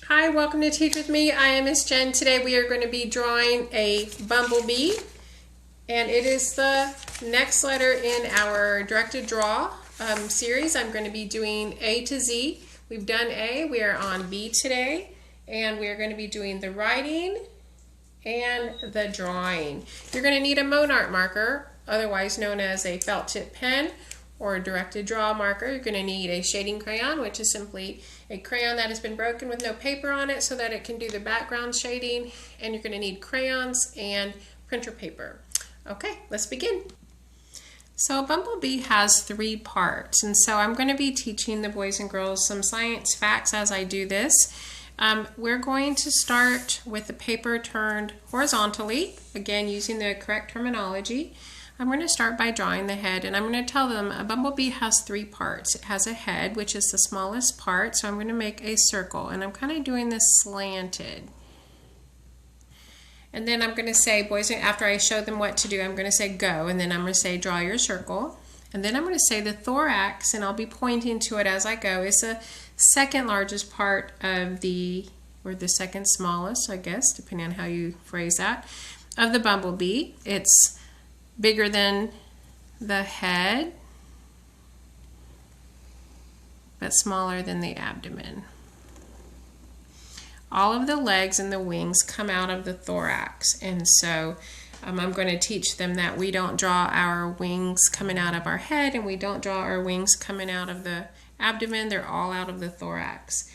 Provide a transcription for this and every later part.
Hi, welcome to Teach With Me. I am Miss Jen. Today we are going to be drawing a bumblebee, and it is the next letter in our directed draw series. I'm going to be doing A to Z. We've done A, we are on B today, and we are going to be doing the writing and the drawing. You're going to need a Monart marker, otherwise known as a felt tip pen, or a directed draw marker. You're going to need a shading crayon, which is simply a crayon that has been broken with no paper on it so that it can do the background shading. And you're going to need crayons and printer paper. Okay, let's begin. So a bumblebee has 3 parts, and so I'm going to be teaching the boys and girls some science facts as I do this. We're going to start with the paper turned horizontally, again using the correct terminology. I'm going to start by drawing the head, and I'm going to tell them a bumblebee has 3 parts. It has a head, which is the smallest part, so I'm going to make a circle, and I'm kind of doing this slanted. And then I'm going to say, boys, after I show them what to do, I'm going to say go, and then I'm going to say draw your circle. And then I'm going to say the thorax, and I'll be pointing to it as I go, is the second largest part of or the second smallest, I guess, depending on how you phrase that, of the bumblebee. It's bigger than the head, but smaller than the abdomen. All of the legs and the wings come out of the thorax, and so I'm going to teach them that we don't draw our wings coming out of our head, and we don't draw our wings coming out of the abdomen. They're all out of the thorax.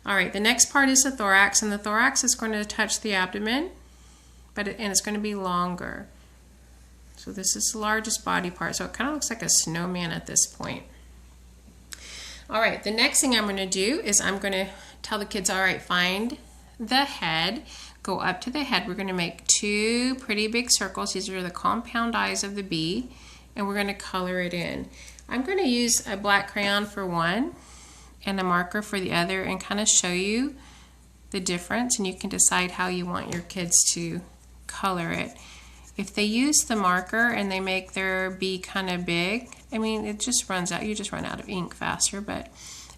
All right, the next part is the thorax, and the thorax is going to touch the abdomen, and it's going to be longer. So this is the largest body part, so it kind of looks like a snowman at this point. All right, the next thing I'm going to do is I'm going to tell the kids, all right, find the head, go up to the head. We're going to make 2 pretty big circles. These are the compound eyes of the bee, and we're going to color it in. I'm going to use a black crayon for one and a marker for the other and kind of show you the difference, and you can decide how you want your kids to color it. If they use the marker and they make their bee kind of big, I mean, it just runs out. You just run out of ink faster, but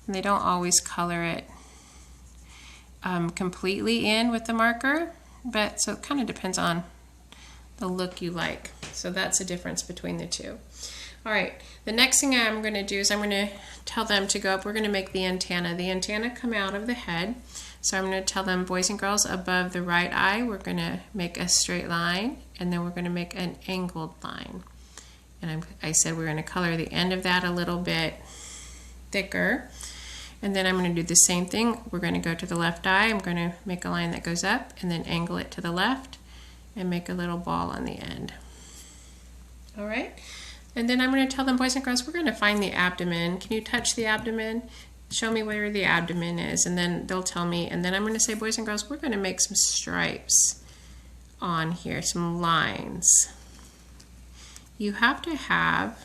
they don't always color it completely in with the marker, but so it kind of depends on the look you like. So that's the difference between the two. All right, the next thing I'm going to do is I'm going to tell them to go up. We're going to make the antenna. The antenna come out of the head. So I'm going to tell them, boys and girls, above the right eye, we're going to make a straight line, and then we're going to make an angled line. And I said we're going to color the end of that a little bit thicker. And then I'm going to do the same thing. We're going to go to the left eye. I'm going to make a line that goes up, and then angle it to the left, and make a little ball on the end. All right? And then I'm going to tell them, boys and girls, we're going to find the abdomen. Can you touch the abdomen? Show me where the abdomen is, and then they'll tell me, and then I'm going to say, boys and girls, we're going to make some stripes on here, some lines. You have to have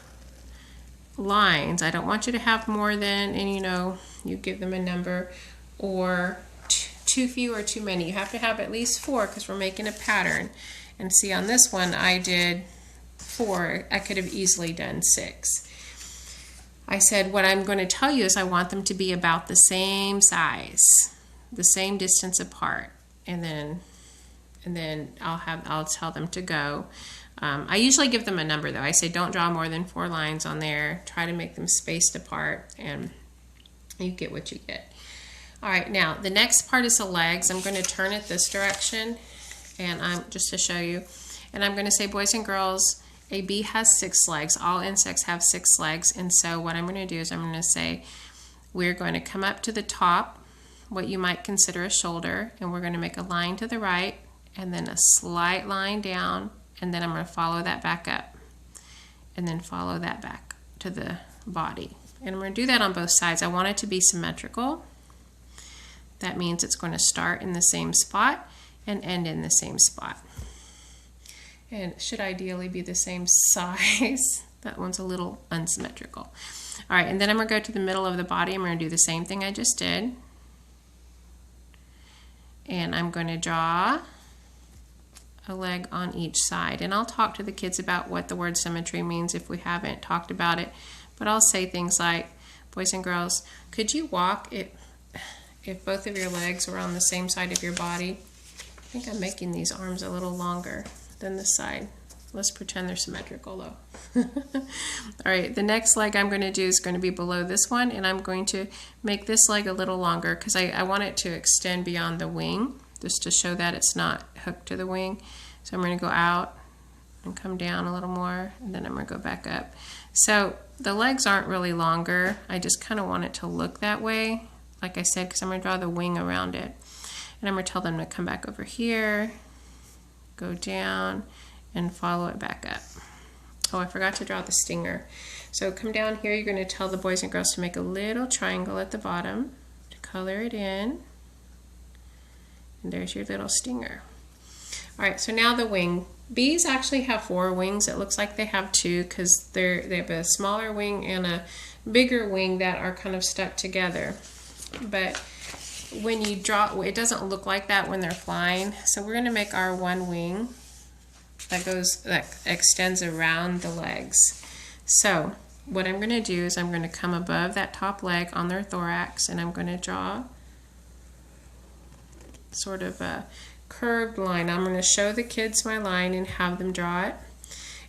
lines. I don't want you to have more than, and you give them a number, or too few or too many. You have to have at least 4 because we're making a pattern. And see, on this one I did 4. I could have easily done 6. I said what I'm going to tell you is I want them to be about the same size, the same distance apart, and then I'll tell them to go. I usually give them a number though. I say don't draw more than 4 lines on there. Try to make them spaced apart, and you get what you get. All right, now the next part is the legs. I'm going to turn it this direction, and just to show you, and I'm going to say, boys and girls, a bee has 6 legs. All insects have 6 legs, and so what I'm going to do is I'm going to say we're going to come up to the top, what you might consider a shoulder, and we're going to make a line to the right, and then a slight line down, and then I'm going to follow that back up, and then follow that back to the body. And I'm going to do that on both sides. I want it to be symmetrical. That means it's going to start in the same spot and end in the same spot. And it should ideally be the same size. That one's a little unsymmetrical. All right, and then I'm going to go to the middle of the body. I'm going to do the same thing I just did. And I'm going to draw a leg on each side. And I'll talk to the kids about what the word symmetry means if we haven't talked about it. But I'll say things like, boys and girls, could you walk it if both of your legs were on the same side of your body. I think I'm making these arms a little longer than this side. Let's pretend they're symmetrical though. All right, the next leg I'm going to do is going to be below this one, and I'm going to make this leg a little longer because I want it to extend beyond the wing, just to show that it's not hooked to the wing. So I'm going to go out and come down a little more, and then I'm going to go back up. So the legs aren't really longer. I just kind of want it to look that way, like I said, because I'm going to draw the wing around it. And I'm going to tell them to come back over here, go down, and follow it back up. Oh, I forgot to draw the stinger. So come down here, you're going to tell the boys and girls to make a little triangle at the bottom, to color it in. And there's your little stinger. All right, so now the wing. Bees actually have 4 wings. It looks like they have 2 because they have a smaller wing and a bigger wing that are kind of stuck together. But when you draw, it doesn't look like that when they're flying. So we're going to make our one wing that extends around the legs. So what I'm going to do is I'm going to come above that top leg on their thorax, and I'm going to draw sort of a curved line. I'm going to show the kids my line and have them draw it.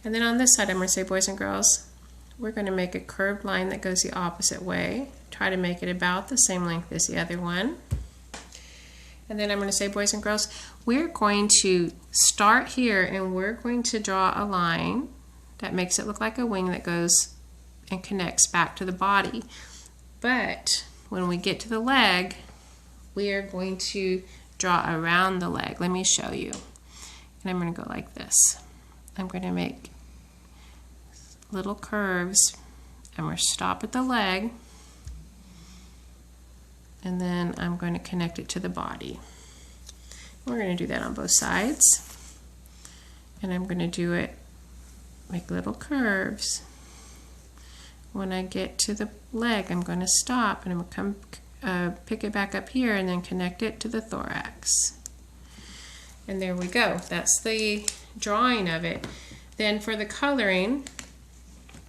And then on this side I'm going to say, boys and girls, we're going to make a curved line that goes the opposite way. Try to make it about the same length as the other one. And then I'm going to say, boys and girls, we're going to start here and we're going to draw a line that makes it look like a wing that goes and connects back to the body. But when we get to the leg, we are going to draw around the leg. Let me show you. And I'm going to go like this. I'm going to make little curves, and we're stop at the leg. And then I'm going to connect it to the body. We're going to do that on both sides. And I'm going to do it, make little curves. When I get to the leg, I'm going to stop, and I'm going to come pick it back up here and then connect it to the thorax. And there we go. That's the drawing of it. Then for the coloring,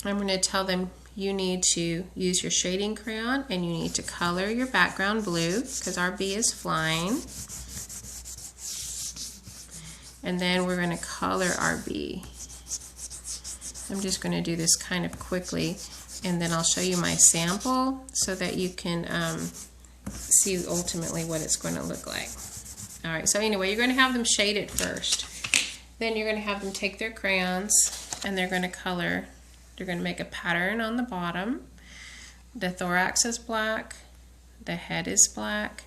I'm going to tell them you need to use your shading crayon and you need to color your background blue because our bee is flying. And then we're going to color our bee. I'm just going to do this kind of quickly, and then I'll show you my sample so that you can see ultimately what it's going to look like. All right, so anyway, you're going to have them shade it first. Then you're going to have them take their crayons and they're going to color. They're going to make a pattern on the bottom. The thorax is black, the head is black,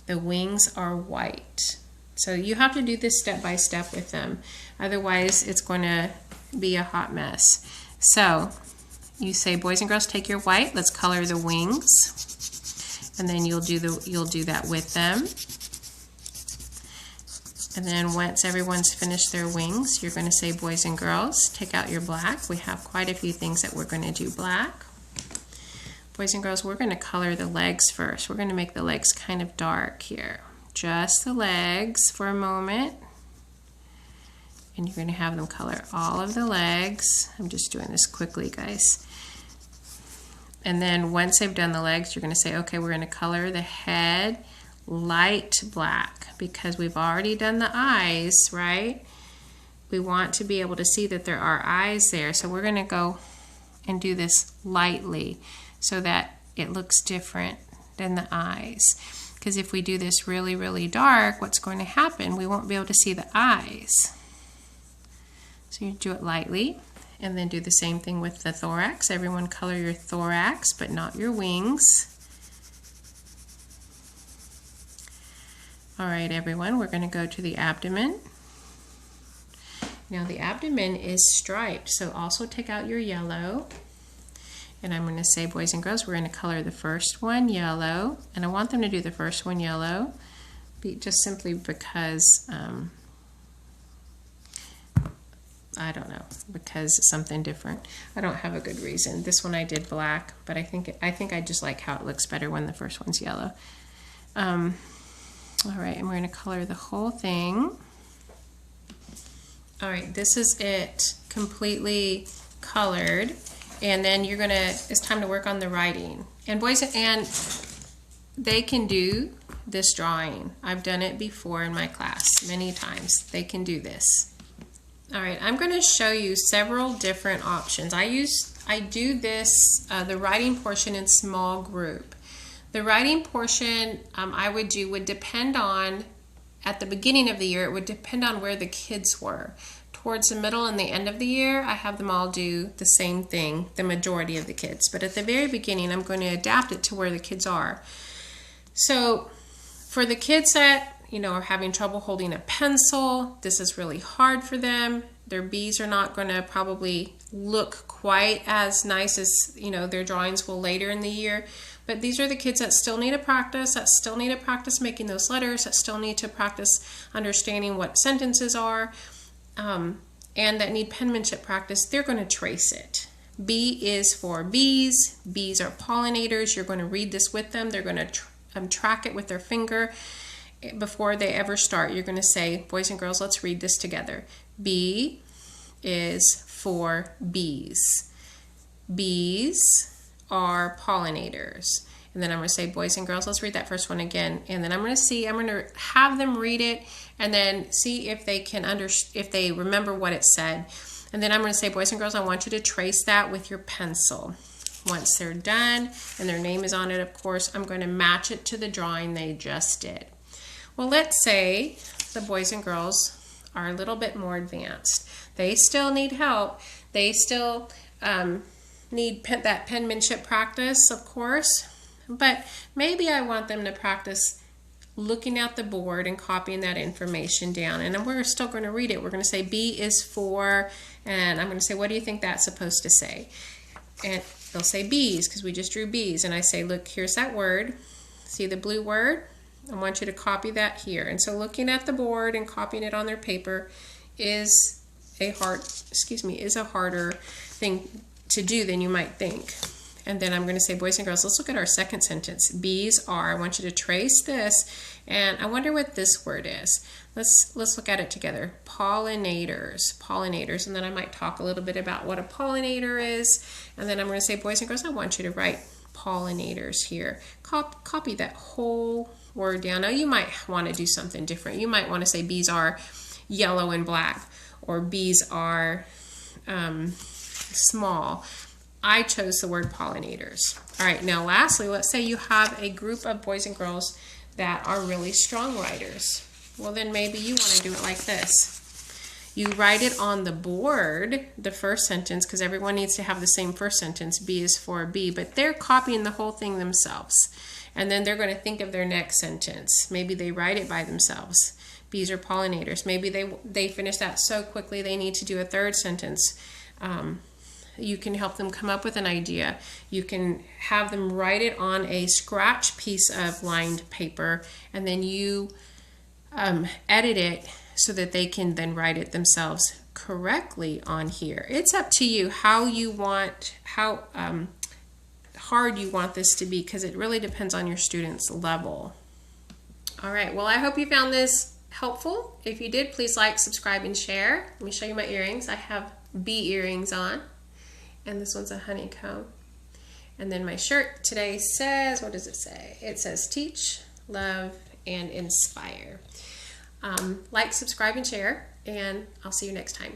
the wings are white. So you have to do this step by step with them. Otherwise, it's going to be a hot mess. So you say, boys and girls, take your white. Let's color the wings, and then you'll do that with them. And then once everyone's finished their wings, you're going to say, boys and girls, take out your black. We have quite a few things that we're going to do black. Boys and girls, we're going to color the legs first. We're going to make the legs kind of dark here. Just the legs for a moment. And you're going to have them color all of the legs. I'm just doing this quickly, guys. And then once they've done the legs, you're going to say, okay, we're going to color the head light black because we've already done the eyes, right? We want to be able to see that there are eyes there. So we're going to go and do this lightly so that it looks different than the eyes. Because if we do this really, really dark, what's going to happen? We won't be able to see the eyes. So you do it lightly, and then do the same thing with the thorax. Everyone color your thorax, but not your wings. All right, everyone, we're going to go to the abdomen. Now the abdomen is striped, so also take out your yellow. And I'm going to say, boys and girls, we're going to color the first one yellow. And I want them to do the first one yellow, just simply because, I don't know, because it's something different. I don't have a good reason. This one I did black, but I think I just like how it looks better when the first one's yellow. All right, and we're going to color the whole thing. All right, this is it, completely colored. And then you're gonna, it's time to work on the writing. And boys, and they can do this drawing. I've done it before in my class many times. They can do this. All right, I'm going to show you several different options. I do this, the writing portion in small group. The writing portion would depend on, at the beginning of the year, it would depend on where the kids were. Towards the middle and the end of the year, I have them all do the same thing, the majority of the kids. But at the very beginning, I'm going to adapt it to where the kids are. So for the kids that are having trouble holding a pencil, this is really hard for them. Their B's are not going to probably look quite as nice as their drawings will later in the year. But these are the kids that still need to practice, making those letters, that still need to practice understanding what sentences are, and that need penmanship practice. They're going to trace it. B is for bees. Bees are pollinators. You're going to read this with them. They're going to track it with their finger. Before they ever start, you're going to say, boys and girls, let's read this together. B is for bees. Bees are pollinators. And then I'm going to say, boys and girls, let's read that first one again. And then I'm going to have them read it and then see if they can if they remember what it said. And then I'm going to say, boys and girls, I want you to trace that with your pencil. Once they're done and their name is on it, of course, I'm going to match it to the drawing they just did. Well, let's say the boys and girls are a little bit more advanced. They still need help. They still need that penmanship practice, of course, but maybe I want them to practice looking at the board and copying that information down. And then we're still going to read it. We're going to say B is for, and I'm going to say, what do you think that's supposed to say? And they'll say bees because we just drew bees. And I say, look, here's that word. See the blue word? I want you to copy that here. And so looking at the board and copying it on their paper is a harder thing to do than you might think. And then I'm going to say, boys and girls, let's look at our second sentence. Bees are, I want you to trace this, and I wonder what this word is. Let's look at it together. Pollinators, and then I might talk a little bit about what a pollinator is, and then I'm going to say, boys and girls, I want you to write pollinators here. Copy that whole word down. Now you might want to do something different. You might want to say bees are yellow and black, or bees are small. I chose the word pollinators. All right, now lastly, let's say you have a group of boys and girls that are really strong writers. Well, then maybe you want to do it like this. You write it on the board, the first sentence, because everyone needs to have the same first sentence. B is for bee, but they're copying the whole thing themselves. And then they're going to think of their next sentence. Maybe they write it by themselves. Bees are pollinators. Maybe they finish that so quickly they need to do a third sentence. You can help them come up with an idea. You can have them write it on a scratch piece of lined paper, and then you edit it so that they can then write it themselves correctly on here. It's up to you how hard you want this to be, because it really depends on your student's level. All right, well, I hope you found this helpful. If you did, please like, subscribe, and share. Let me show you my earrings. I have bee earrings on, and this one's a honeycomb. And then my shirt today says, what does it say? It says teach, love, and inspire. Like, subscribe, and share, and I'll see you next time.